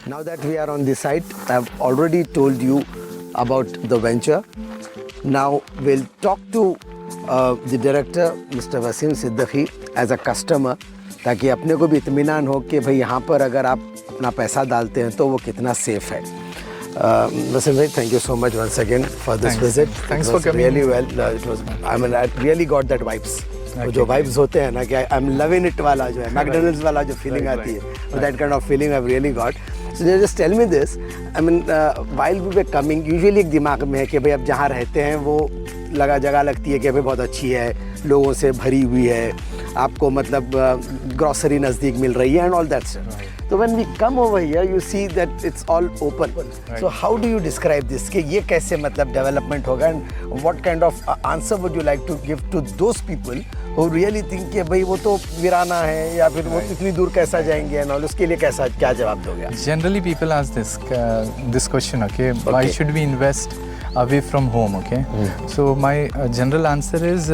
Now that we are on the site, I've already told you about the venture. Now we'll talk to the director, Mr. Wasim Siddiqui, as a customer, ताकि अपने को भी इत्मीनान हो कि भाई यहाँ पर अगर आप अपना पैसा डालते हैं तो वो कितना सेफ है. Wasim bhai, thank you so much once again for this visit. Thanks for coming. Really well. It was. I mean, I really got that vibes. Okay. जो vibes होते हैं ना कि I'm loving it वाला जो है, McDonald's वाला जो feeling आती है, that kind of feeling I've really got. So just tell me this. I mean, while we were coming, usually एक दिमाग में है कि भाई अब जहाँ रहते हैं वो जगह लगती है कि भाई बहुत अच्छी है, लोगों से भरी हुई है, आपको मतलब ग्रोसरी नज़दीक मिल रही है and all that stuff. So when we come over here, you see that it's all open. Right. So how do you describe this? कि ये कैसे मतलब development होगा and what kind of answer would you like to give to those people who really think कि भाई वो तो वीराना है या फिर वो इतनी दूर कैसा जाएंगे and all, उसके लिए कैसा क्या जवाब दोगे? Generally people ask this question, okay? Why should we invest away from home, okay? So my general answer is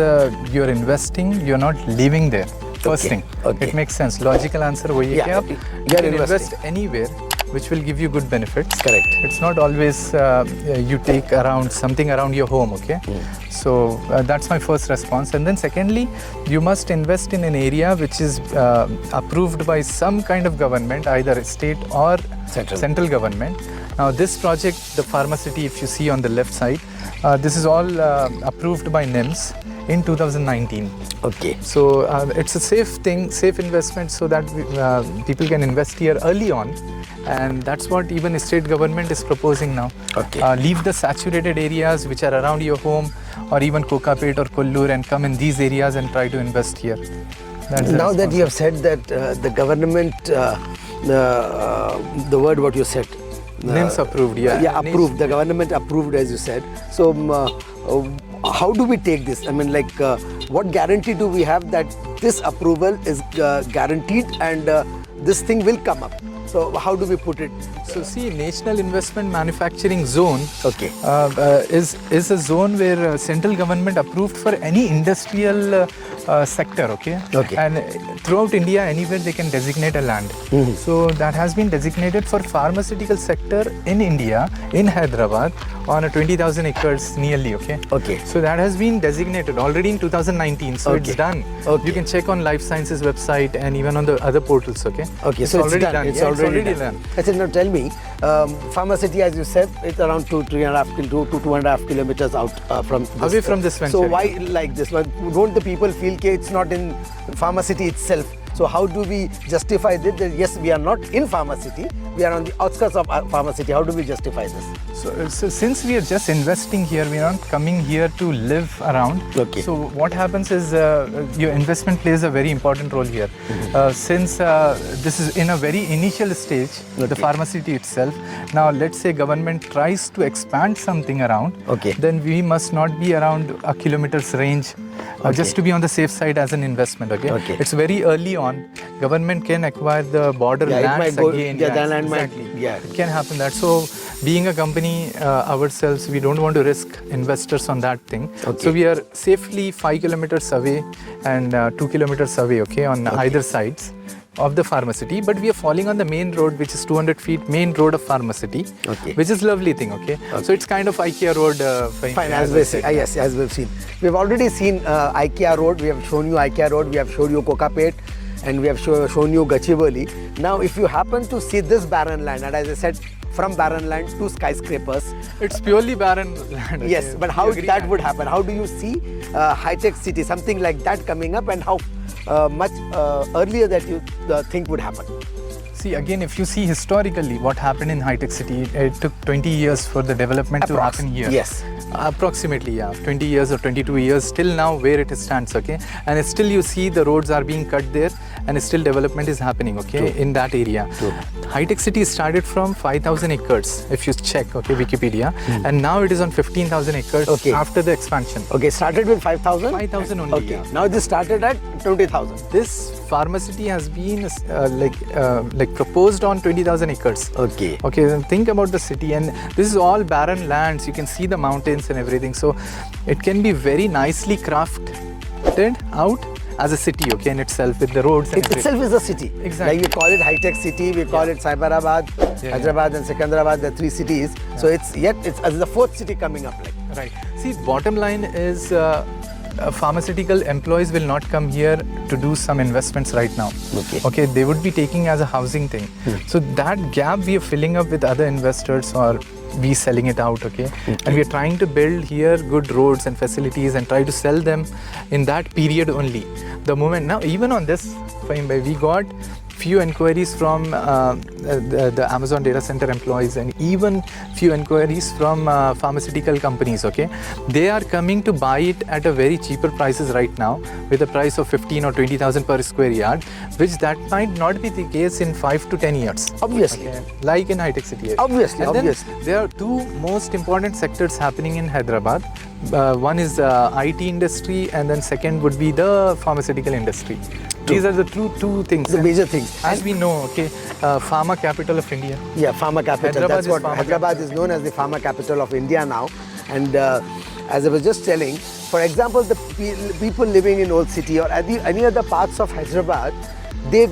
you're investing, you're not living there. First thing, it makes sense. Logical answer वही है कि आप can invest anywhere which will give you good benefits. Correct. It's not always you take around something around your home, okay? So that's my first response. And then secondly, you must invest in an area which is approved by some kind of government, either state or central government. Now this project, the Pharmacity, if you see on the left side, this is all approved by NIMS in 2019. Okay. So it's a safe thing, safe investment, so that people can invest here early on, and that's what even state government is proposing now. Okay. Leave the saturated areas which are around your home, or even Kokapet or Kollur, and come in these areas and try to invest here. Now that you have said that the government, the word what you said. NIMS approved, Yeah, approved. The government approved, as you said. So how do we take this? I mean, like, what guarantee do we have that this approval is guaranteed and this thing will come up? So how do we put it? So see, National Investment Manufacturing Zone is a zone where central government approved for any industrial sector, okay? And throughout India, anywhere they can designate a land. So that has been designated for pharmaceutical sector in India, in Hyderabad, on a 20,000 acres nearly, okay? So that has been designated already in 2019, so it's done. You can check on Life Sciences website and even on the other portals, okay? So it's already done. It's already done. I said, now tell me, Pharmacity, as you said, it's around 2.5 kilometers out from this. Away from this venture. So why like this? Don't the people feel that it's not in Pharmacity itself? So how do we justify that yes, we are not in Pharmacity, we are on the outskirts of Pharmacity? How do we justify this? So since we are just investing here, we are not coming here to live around. So what happens is your investment plays a very important role here. Since this is in a very initial stage, the Pharmacity itself. Now let's say government tries to expand something around, then we must not be around a kilometer's range. Just to be on the safe side as an investment, okay? It's very early on. Government can acquire the border lands again. It can happen that. So being a company ourselves, we don't want to risk investors on that thing. So we are safely 5 kilometers away and 2 kilometers away, okay, on either sides of the Pharmacity, but we are falling on the main road, which is 200 feet main road of Pharmacity, which is lovely thing, okay? So it's kind of IKEA road. Fine, as we say, yes, as we've seen. We've already seen IKEA road, we have shown you IKEA road, we have shown you Kokapet, and we have shown you Gachibowli. Now, if you happen to see this barren land, and as I said, from barren land to skyscrapers. It's purely barren land. Yes, but how that would happen? How do you see high-tech city, something like that coming up, and how much earlier that you think would happen? See, again, if you see historically what happened in high-tech city, it took 20 years for the development to happen here. Yes. Approximately, 20 years or 22 years till now where it stands, okay? And still you see the roads are being cut there and still development is happening, okay, in that area. High-tech city started from 5,000 acres, if you check, okay, Wikipedia, and now it is on 15,000 acres after the expansion. Started with 5,000? 5,000 only, Now this started at 20,000. This Pharmacity has been like proposed on 20,000 acres. Okay, then think about the city, and this is all barren lands. You can see the mountains and everything, so it can be very nicely crafted out as a city, okay, in itself with the roads and It everything. itself is a city. Exactly. Like we call it high-tech city, we call it Cyberabad, Yeah, Hyderabad and Secunderabad, the 3 cities. So it's the 4th city coming up. Like. Right. See, bottom line is pharmaceutical employees will not come here to do some investments right now. Okay. They would be taking as a housing thing. So that gap we are filling up with other investors or we selling it out, okay? And we are trying to build here good roads and facilities and try to sell them in that period only. The moment now, even on this, Fahim bhai, we got few inquiries from the Amazon data center employees and even few inquiries from pharmaceutical companies, okay? They are coming to buy it at a very cheaper prices right now with a price of 15 or 20,000 per square yard, which that might not be the case in 5 to 10 years. Obviously. Okay? Like in high-tech city. Obviously, And then obviously. there are two most important sectors happening in Hyderabad. One is IT industry and then second would be the pharmaceutical industry. These are the two things. The major things. As we know, okay, pharma capital of India. Yeah, pharma capital. Hyderabad That's is what pharma Hyderabad is known as the pharma capital of India now. And as I was just telling, for example, the people living in Old City or any other parts of Hyderabad, they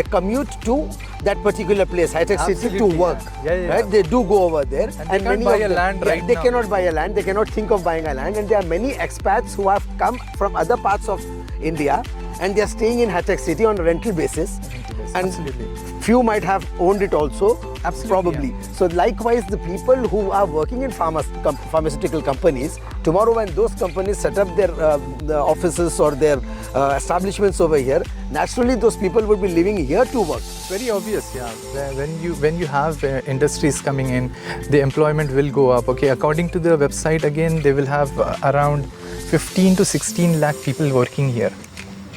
commute to that particular place, high-tech city, to Absolutely, work. yeah. Right? They do go over there. And they can't many buy of a them- land right They now. cannot buy a land. They cannot think of buying a land. And there are many expats who have come from other parts of India and they are staying in high-tech city on a rental basis. And Absolutely. few might have owned it also. Absolutely, Probably. So likewise, the people who are working in pharmaceutical companies, tomorrow when those companies set up their the offices or their establishments over here, naturally those people would be living here to work. Very obvious, yeah. When you have industries coming in, the employment will go up. Okay, according to the website, again they will have around 15 to 16 lakh people working here.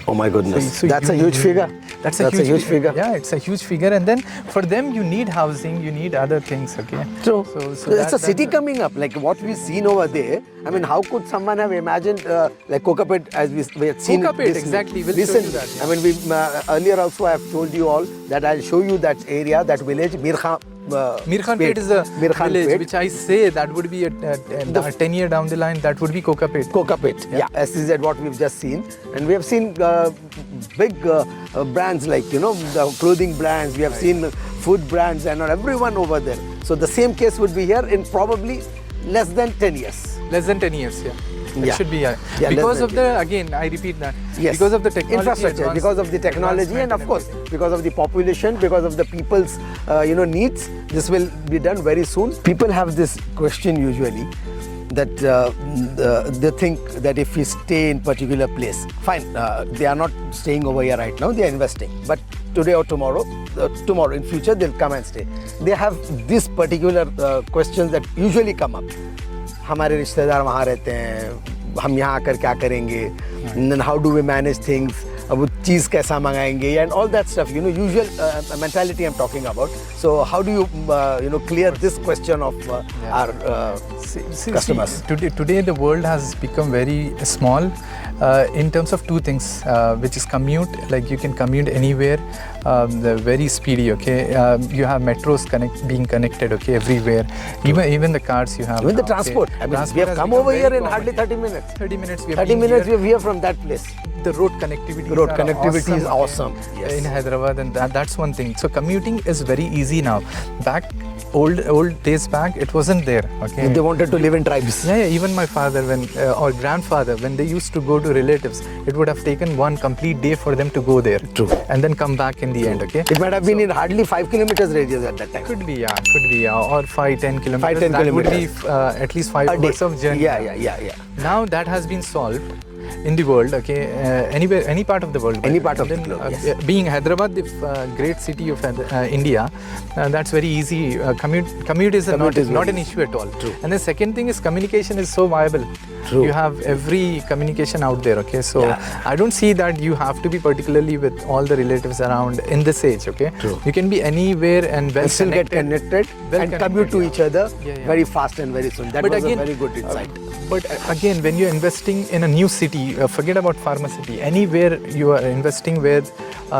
Oh my goodness, So that's a huge figure. That's a huge figure. Yeah, it's a huge figure, and then for them you need housing, you need other things. Okay. True. So It's a city coming up, like what we've seen over there. I mean, how could someone have imagined like Kokapet as we had seen Kokapet, it exactly. We'll show you recently? that, yeah. I mean, we earlier also I have told you all that I'll show you that area, that village, Mirkhan. Mirkhanpet is a Mirkhanpet. village which I say that would be a 10 year down the line. That would be Kokapet. Kokapet, yeah. SEZ, what we've just seen. And we have seen big brands like, the clothing brands, we have seen food brands and everyone over there. So the same case would be here in probably less than 10 years. Less than 10 years, yeah. It Yeah. should be, Yeah, because less of than the, again, I repeat that, Yes. because of the technology infrastructure, because of the technology, and of course, because of the population, because of the people's needs, this will be done very soon. People have this question usually that they think that if we stay in particular place, fine, they are not staying over here right now, they are investing. But today or tomorrow in future, they'll come and stay. They have this particular questions that usually come up. हमारे रिश्तेदार वहाँ रहते हैं, हम यहाँ आकर क्या करेंगे, and how do we manage things, अब वो चीज़ कैसा मंगाएंगे, and all that stuff, usual mentality I'm talking about. So how do you clear this question of our customers? Today the world has become very small in terms of two things, which is commute, like you can commute anywhere, very speedy, okay. You have metros being connected, okay, everywhere. Even the cars you have. Even the now, transport. okay. I mean, Transport we have has come become over here very in hardly common. 30 minutes. 30 minutes we have 30 been minutes here. we are here from that place. The road connectivity. The road connectivity is awesome. Yes. In Hyderabad, and that's one thing. So commuting is very easy now. Back old days back, it wasn't there. Okay. They wanted to live in tribes. Yeah, even my father or grandfather, when they used to go to relatives, it would have taken one complete day for them to go there. True. And then come back in the end, okay? It might have been in hardly 5 kilometers radius at that time. Could be, or 5-10 kilometers. 5-10 that would kilometers. be at least 5 hours of journey. Yeah. Now that has been solved in the world, okay, anywhere, any part of the world. Any part of then, the globe, yes. Being Hyderabad, the great city of India, that's very easy. Commute is not an issue at all. True. And the second thing is communication is so viable. True. You have every communication out there, okay. So Yeah. I don't see that you have to be particularly with all the relatives around in this age, okay. True. You can be anywhere and well Still get connected Well and connected, commute to yeah. each other Yeah. very fast and very soon. That But was again, a very good insight. But again, when you're investing in a new city, forget about pharma city. Anywhere you are investing where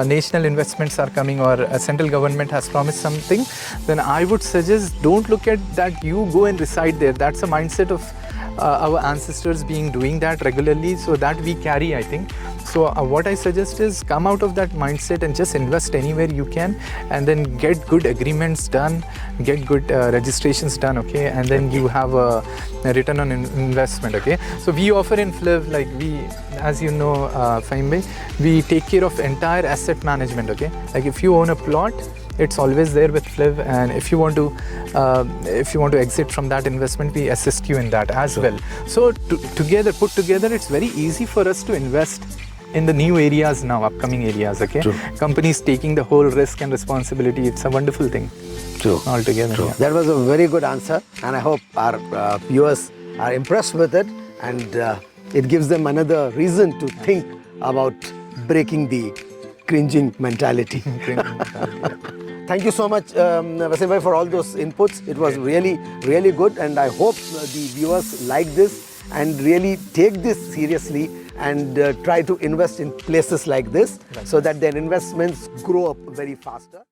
national investments are coming or a central government has promised something, then I would suggest don't look at that you go and reside there. That's a mindset of our ancestors doing that regularly, so that we carry, I think. So what I suggest is come out of that mindset and just invest anywhere you can, and then get good agreements done, get good registrations done, okay, and then you have a return on investment, okay. So we offer in FLIV, like we, as you know, Fahim bhai, we take care of entire asset management, okay. Like if you own a plot, it's always there with FLIV, and if you want to exit from that investment, we assist you in that as well. So put together, it's very easy for us to invest in the new areas now, upcoming areas, okay. True. Companies taking the whole risk and responsibility. It's a wonderful thing. True. Altogether. True. Yeah. That was a very good answer, and I hope our viewers are impressed with it, and it gives them another reason to think about breaking the cringing mentality. Thank you so much, Wasim bhai, for all those inputs. It was really, really good, and I hope the viewers like this and really take this seriously and try to invest in places like this so that their investments grow up very faster.